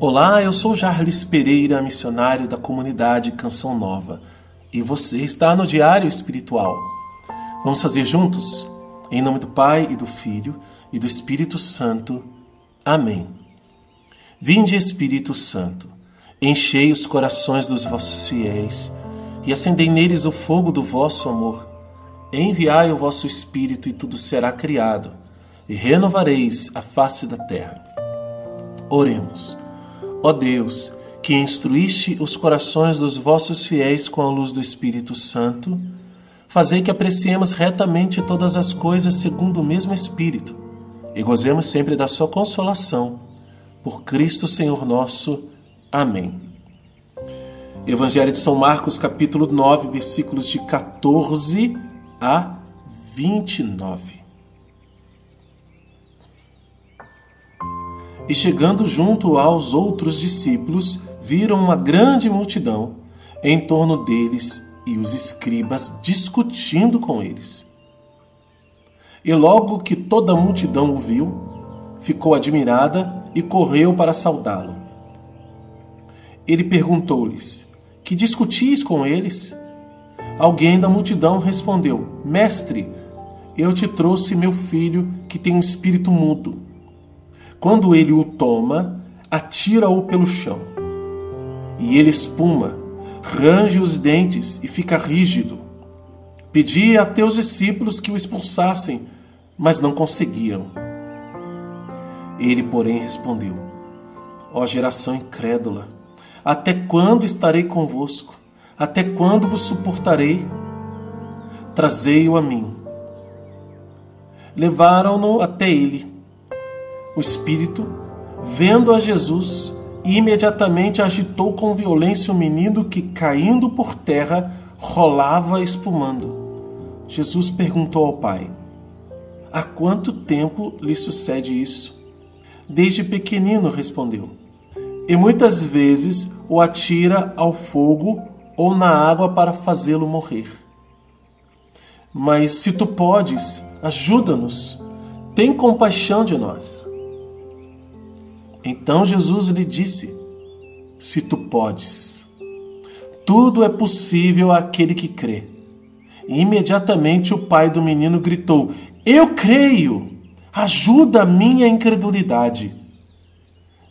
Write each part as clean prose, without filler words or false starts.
Olá, eu sou Jarlis Pereira, missionário da comunidade Canção Nova, e você está no Diário Espiritual. Vamos fazer juntos? Em nome do Pai, e do Filho, e do Espírito Santo. Amém. Vinde, Espírito Santo, enchei os corações dos vossos fiéis, e acendei neles o fogo do vosso amor. Enviai o vosso Espírito, e tudo será criado, e renovareis a face da terra. Oremos. Ó Deus, que instruíste os corações dos vossos fiéis com a luz do Espírito Santo, fazei que apreciemos retamente todas as coisas segundo o mesmo Espírito e gozemos sempre da sua consolação. Por Cristo Senhor nosso. Amém. Evangelho de São Marcos, capítulo 9, versículos de 14 a 29. E chegando junto aos outros discípulos, viram uma grande multidão em torno deles e os escribas discutindo com eles. E logo que toda a multidão o viu, ficou admirada e correu para saudá-lo. Ele perguntou-lhes: que discutis com eles? Alguém da multidão respondeu: Mestre, eu te trouxe meu filho que tem um espírito mudo. Quando ele o toma, atira-o pelo chão. E ele espuma, range os dentes e fica rígido. Pedi a teus discípulos que o expulsassem, mas não conseguiram. Ele, porém, respondeu: Ó geração incrédula, até quando estarei convosco? Até quando vos suportarei? Trazei-o a mim. Levaram-no até ele. O espírito, vendo a Jesus, imediatamente agitou com violência o menino que, caindo por terra, rolava espumando. Jesus perguntou ao pai: há quanto tempo lhe sucede isso? Desde pequenino, respondeu. E muitas vezes o atira ao fogo ou na água para fazê-lo morrer. Mas se tu podes, ajuda-nos, tem compaixão de nós. Então Jesus lhe disse: se tu podes, tudo é possível àquele que crê. E imediatamente o pai do menino gritou: eu creio, ajuda a minha incredulidade.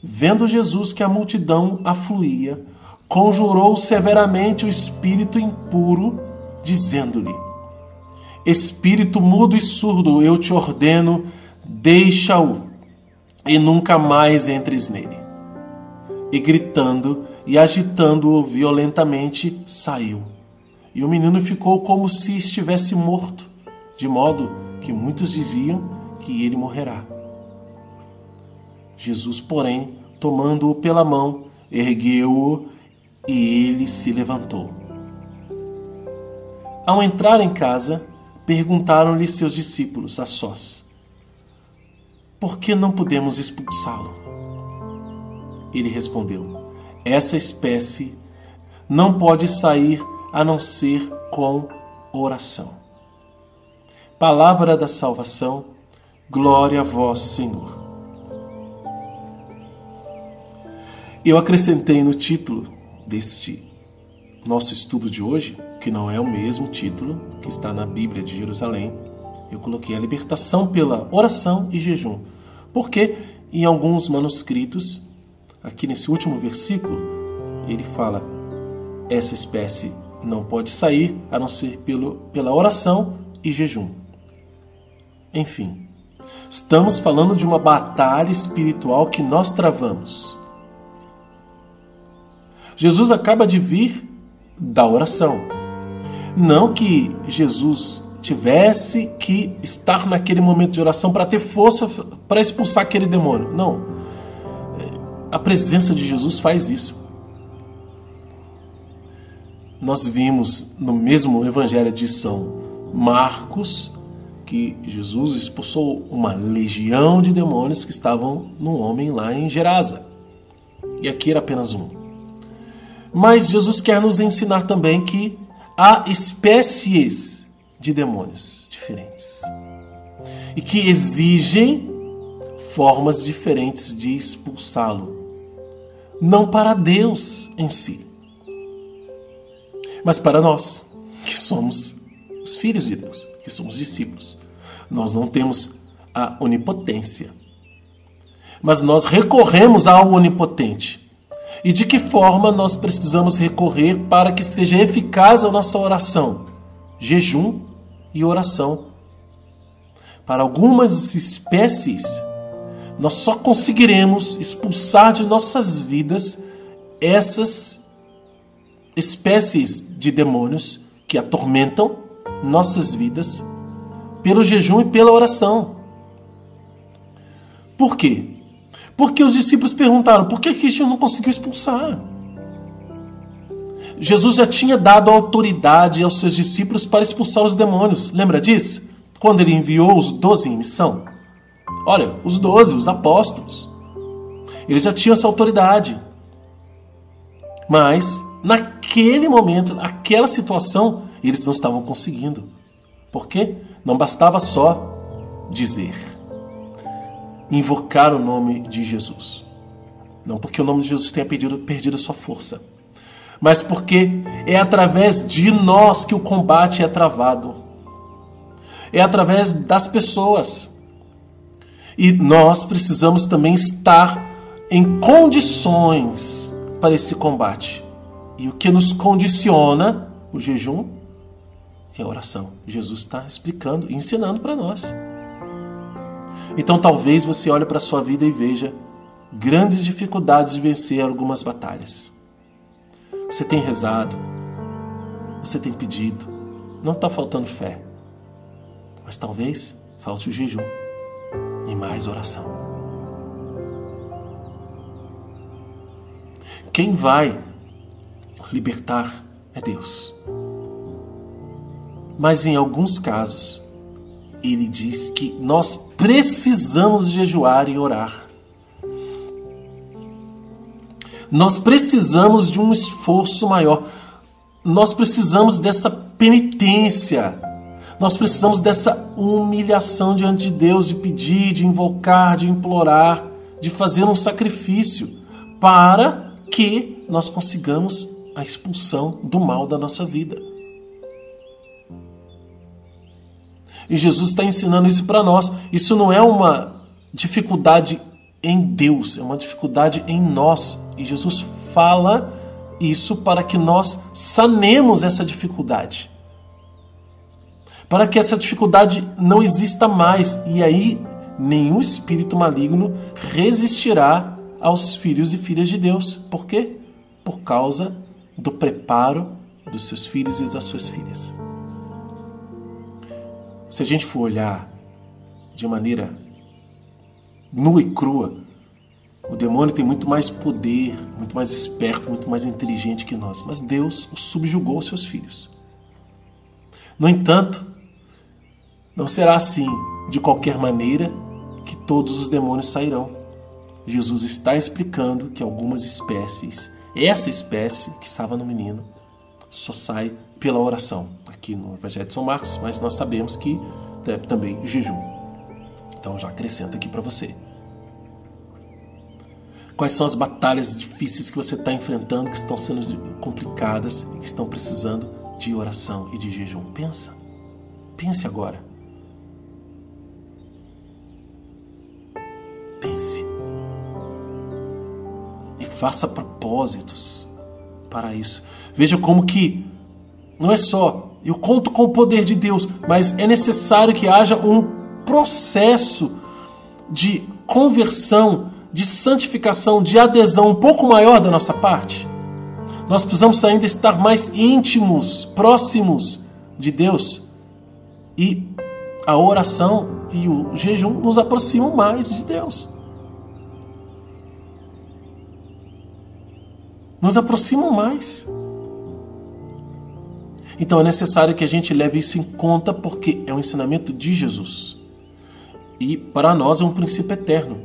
Vendo Jesus que a multidão afluía, conjurou severamente o espírito impuro, dizendo-lhe: espírito mudo e surdo, eu te ordeno, deixa-o, e nunca mais entres nele. E gritando e agitando-o violentamente, saiu. E o menino ficou como se estivesse morto, de modo que muitos diziam que ele morrerá. Jesus, porém, tomando-o pela mão, ergueu-o e ele se levantou. Ao entrar em casa, perguntaram-lhe seus discípulos a sós: por que não podemos expulsá-lo? Ele respondeu: essa espécie não pode sair a não ser com oração. Palavra da salvação, glória a vós, Senhor. Eu acrescentei no título deste nosso estudo de hoje, que não é o mesmo título que está na Bíblia de Jerusalém, eu coloquei a libertação pela oração e jejum, porque em alguns manuscritos, aqui nesse último versículo, ele fala: essa espécie não pode sair a não ser pela oração e jejum. Enfim, estamos falando de uma batalha espiritual que nós travamos. Jesus acaba de vir da oração. Não que Jesus tivesse que estar naquele momento de oração para ter força para expulsar aquele demônio. Não. A presença de Jesus faz isso. Nós vimos no mesmo Evangelho de São Marcos que Jesus expulsou uma legião de demônios que estavam no homem lá em Gerasa. E aqui era apenas um. Mas Jesus quer nos ensinar também que há espécies de demônios diferentes e que exigem formas diferentes de expulsá-lo. não para Deus em si, mas para nós, que somos os filhos de Deus, que somos discípulos. Nós não temos a onipotência, mas nós recorremos ao onipotente. E de que forma nós precisamos recorrer para que seja eficaz a nossa oração? Jejum e oração. Para algumas espécies, nós só conseguiremos expulsar de nossas vidas essas espécies de demônios que atormentam nossas vidas pelo jejum e pela oração. Por quê? Porque os discípulos perguntaram, por que Cristo não conseguiu expulsar? Jesus já tinha dado autoridade aos seus discípulos para expulsar os demônios. Lembra disso? Quando ele enviou os 12 em missão. Olha, os 12, os apóstolos. Eles já tinham essa autoridade. Mas, naquele momento, naquela situação, eles não estavam conseguindo. Por quê? Não bastava só dizer. Invocar o nome de Jesus. Não porque o nome de Jesus tenha perdido sua força, mas porque é através de nós que o combate é travado. É através das pessoas. E nós precisamos também estar em condições para esse combate. E o que nos condiciona, o jejum e a oração. Jesus está explicando e ensinando para nós. Então talvez você olhe para a sua vida e veja grandes dificuldades de vencer algumas batalhas. Você tem rezado, você tem pedido, não está faltando fé. Mas talvez falte o jejum e mais oração. Quem vai libertar é Deus. Mas em alguns casos, ele diz que nós precisamos jejuar e orar. Nós precisamos de um esforço maior. Nós precisamos dessa penitência. Nós precisamos dessa humilhação diante de Deus, de pedir, de invocar, de implorar, de fazer um sacrifício para que nós consigamos a expulsão do mal da nossa vida. E Jesus está ensinando isso para nós. Isso não é uma dificuldade em Deus, é uma dificuldade em nós. E Jesus fala isso para que nós sanemos essa dificuldade. Para que essa dificuldade não exista mais. E aí, nenhum espírito maligno resistirá aos filhos e filhas de Deus. Por quê? Por causa do preparo dos seus filhos e das suas filhas. Se a gente for olhar de maneira nua e crua, o demônio tem muito mais poder, muito mais esperto, muito mais inteligente que nós. Mas Deus o subjugou aos seus filhos. No entanto, não será assim, de qualquer maneira, que todos os demônios sairão. Jesus está explicando que algumas espécies, essa espécie que estava no menino, só sai pela oração. Aqui no Evangelho de São Marcos, mas nós sabemos que também o jejum. Então já acrescento aqui para você. Quais são as batalhas difíceis que você está enfrentando, que estão sendo complicadas e que estão precisando de oração e de jejum? Pense agora. Pense. E faça propósitos para isso. Veja como que não é só eu conto com o poder de Deus, mas é necessário que haja um processo de conversão, de santificação, de adesão um pouco maior da nossa parte. Nós precisamos ainda estar mais íntimos, próximos de Deus. E a oração e o jejum nos aproximam mais de Deus. Nos aproximam mais. Então é necessário que a gente leve isso em conta, porque é um ensinamento de Jesus. E para nós é um princípio eterno.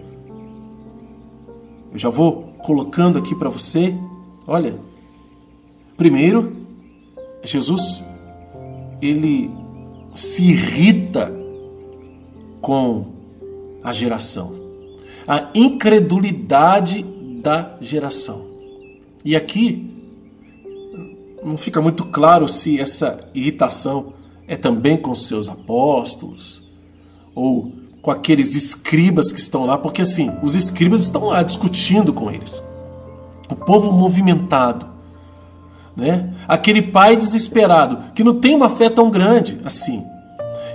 Eu já vou colocando aqui para você. Olha, primeiro, Jesus, ele se irrita com a geração. A incredulidade da geração. E aqui não fica muito claro se essa irritação é também com os seus apóstolos ou com aqueles escribas que estão lá, porque assim, os escribas estão lá discutindo com eles. O povo movimentado, né? Aquele pai desesperado, que não tem uma fé tão grande assim.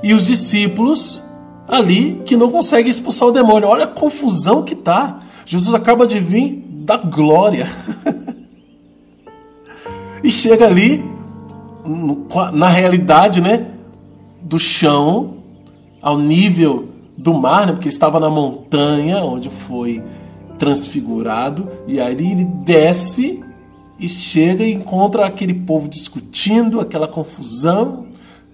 E os discípulos ali que não conseguem expulsar o demônio. Olha a confusão que tá. Jesus acaba de vir da glória. E chega ali, na realidade, né, do chão, ao nível do mar, né, porque ele estava na montanha onde foi transfigurado, e aí ele desce e chega e encontra aquele povo discutindo, aquela confusão.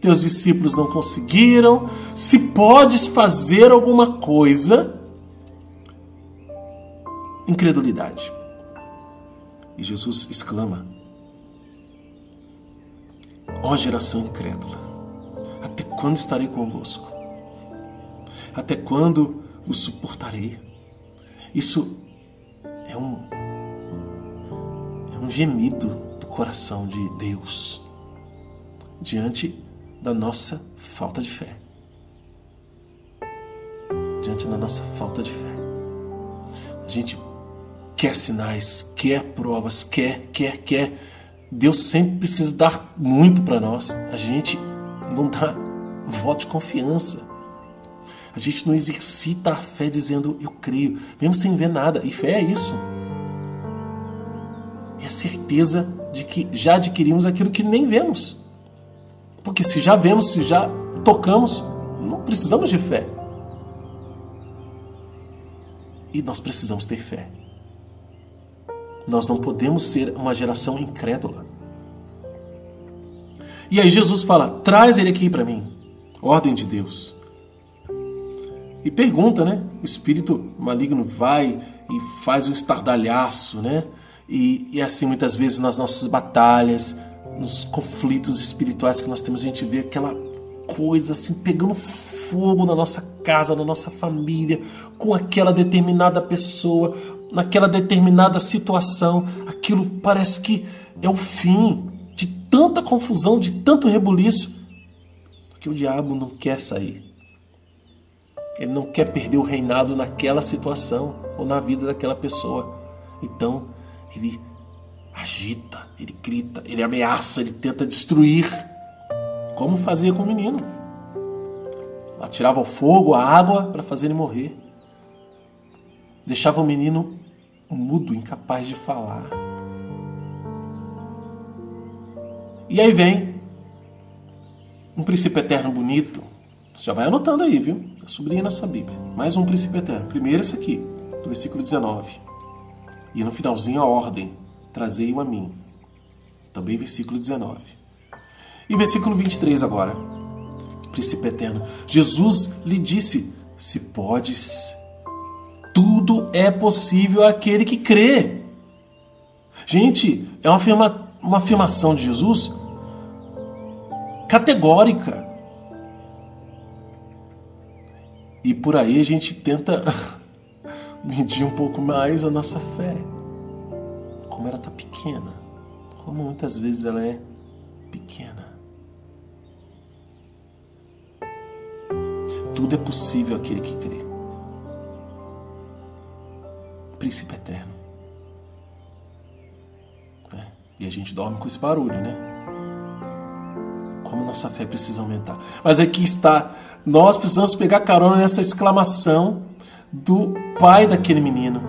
Teus discípulos não conseguiram. Se podes fazer alguma coisa, incredulidade. E Jesus exclama: ó geração incrédula, até quando estarei convosco? Até quando vos suportarei? Isso é um gemido do coração de Deus diante da nossa falta de fé. Diante da nossa falta de fé. A gente quer sinais, quer provas, quer. Deus sempre precisa dar muito para nós. A gente não dá voto de confiança. A gente não exercita a fé dizendo eu creio, mesmo sem ver nada. E fé é isso. É a certeza de que já adquirimos aquilo que nem vemos. Porque se já vemos, se já tocamos, não precisamos de fé. E nós precisamos ter fé. Nós não podemos ser uma geração incrédula. E aí Jesus fala: traz ele aqui para mim. Ordem de Deus. E pergunta, né? O espírito maligno vai e faz um estardalhaço, né? E assim, muitas vezes nas nossas batalhas, nos conflitos espirituais que nós temos, a gente vê aquela coisa assim, pegando fogo na nossa casa, na nossa família, com aquela determinada pessoa, naquela determinada situação. Aquilo parece que é o fim de tanta confusão, de tanto rebuliço, porque o diabo não quer sair. Ele não quer perder o reinado naquela situação ou na vida daquela pessoa. Então, ele agita, ele grita, ele ameaça, ele tenta destruir, como fazia com o menino. Atirava o fogo, a água para fazer ele morrer. Deixava o menino mudo, incapaz de falar. E aí vem um princípio eterno bonito. Você já vai anotando aí, viu? Sublinha na sua Bíblia. Mais um princípio eterno. Primeiro esse aqui, do versículo 19. E no finalzinho a ordem: trazei-o a mim. Também versículo 19. E versículo 23 agora. Princípio eterno. Jesus lhe disse: se podes, tudo é possível àquele que crê. Gente, é uma afirmação de Jesus categórica. E por aí a gente tenta medir um pouco mais a nossa fé. Como ela está pequena. Como muitas vezes ela é pequena. Tudo é possível àquele que crê. Princípio eterno. E a gente dorme com esse barulho, né? Como nossa fé precisa aumentar. Mas aqui está. Nós precisamos pegar carona nessa exclamação do pai daquele menino.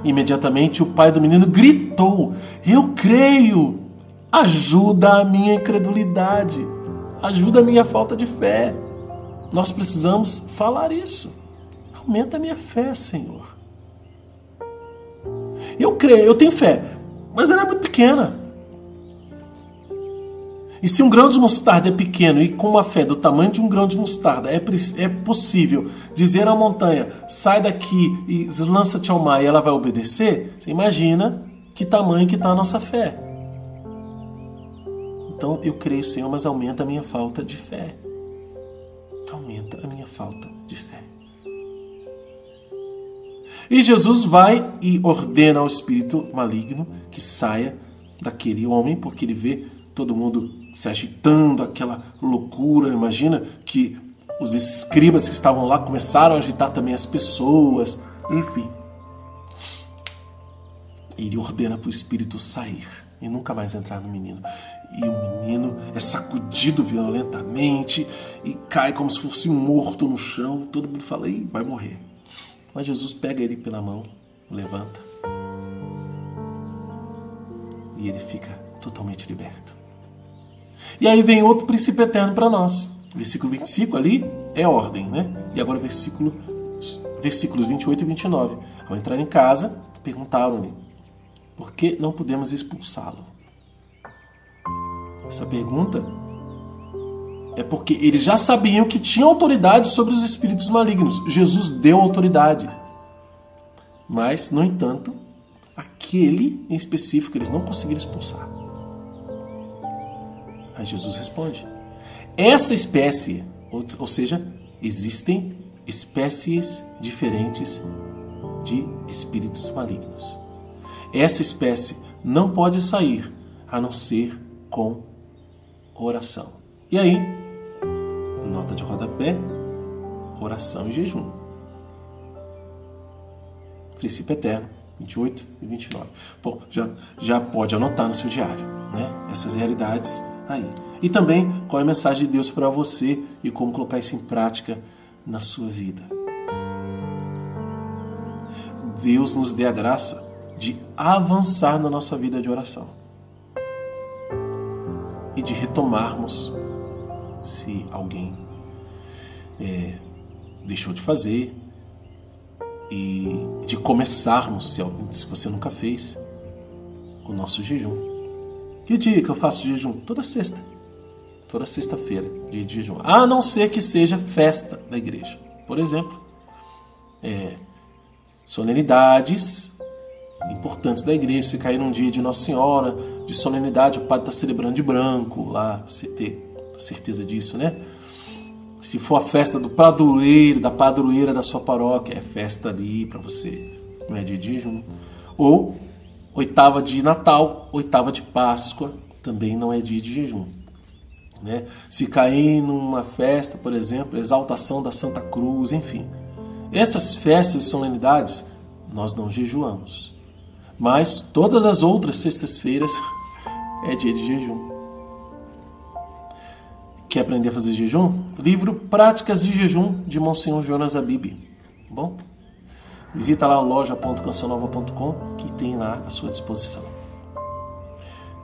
Imediatamente o pai do menino gritou: eu creio, ajuda a minha incredulidade, ajuda a minha falta de fé. Nós precisamos falar isso. Aumenta a minha fé, Senhor. Eu creio, eu tenho fé, mas ela é muito pequena. E se um grão de mostarda é pequeno e com uma fé do tamanho de um grão de mostarda é possível dizer à montanha: sai daqui e lança-te ao mar, e ela vai obedecer, você imagina que tamanho que está a nossa fé. Então eu creio, Senhor, mas aumenta a minha falta de fé. Aumenta a minha falta de fé. E Jesus vai e ordena ao espírito maligno que saia daquele homem, porque ele vê todo mundo se agitando, aquela loucura. Imagina que os escribas que estavam lá começaram a agitar também as pessoas, enfim. Ele ordena para o espírito sair e nunca mais entrar no menino. E o menino é sacudido violentamente e cai como se fosse morto no chão. Todo mundo fala, ih, vai morrer. Mas Jesus pega ele pela mão, levanta e ele fica totalmente liberto. E aí vem outro princípio eterno para nós. Versículo 25 ali é ordem, né? E agora versículos 28 e 29. Ao entrar em casa, perguntaram-lhe, por que não podemos expulsá-lo? Essa pergunta é porque eles já sabiam que tinham autoridade sobre os espíritos malignos. Jesus deu autoridade. Mas, no entanto, aquele em específico eles não conseguiram expulsar. Aí Jesus responde. Essa espécie, ou seja, existem espécies diferentes de espíritos malignos. Essa espécie não pode sair a não ser com oração. E aí, nota de rodapé, oração e jejum. Princípio eterno, 28 e 29. Bom, já pode anotar no seu diário, né? Essas realidades aí. E também qual é a mensagem de Deus para você e como colocar isso em prática na sua vida. Deus nos dê a graça de avançar na nossa vida de oração e de retomarmos se alguém deixou de fazer e de começarmos, se você nunca fez, o nosso jejum. Que dia que eu faço jejum? Toda sexta-feira, dia de jejum. A não ser que seja festa da igreja. Por exemplo, solenidades importantes da igreja. Se cair num dia de Nossa Senhora, de solenidade, o padre está celebrando de branco, lá, pra você ter certeza disso, né? Se for a festa do padroeiro, da padroeira da sua paróquia, é festa ali para você, não é dia de jejum. Ou oitava de Natal, oitava de Páscoa, também não é dia de jejum, né? Se cair numa festa, por exemplo, exaltação da Santa Cruz, enfim. Essas festas e solenidades, nós não jejuamos. Mas todas as outras sextas-feiras é dia de jejum. Quer aprender a fazer jejum? Livro Práticas de Jejum, de Monsenhor Jonas Abib. Bom? Visita lá o loja.cancionnova.com, que tem lá à sua disposição.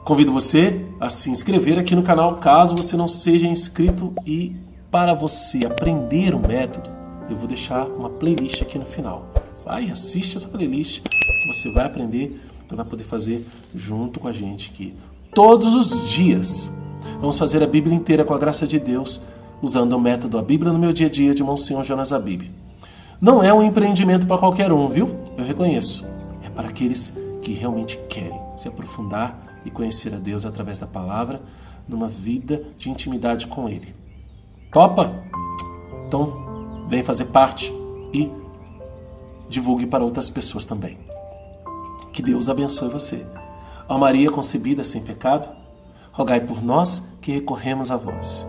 Convido você a se inscrever aqui no canal, caso você não seja inscrito. E para você aprender o método, eu vou deixar uma playlist aqui no final. Vai, assiste essa playlist, que você vai aprender e vai poder fazer junto com a gente aqui. Todos os dias. Vamos fazer a Bíblia inteira com a graça de Deus, usando o método A Bíblia no Meu Dia a Dia, de Monsenhor Jonas Abib. Não é um empreendimento para qualquer um, viu? Eu reconheço. É para aqueles que realmente querem se aprofundar e conhecer a Deus através da palavra, numa vida de intimidade com Ele. Topa? Então, vem fazer parte e divulgue para outras pessoas também. Que Deus abençoe você. Ó Maria concebida sem pecado, rogai por nós que recorremos a vós.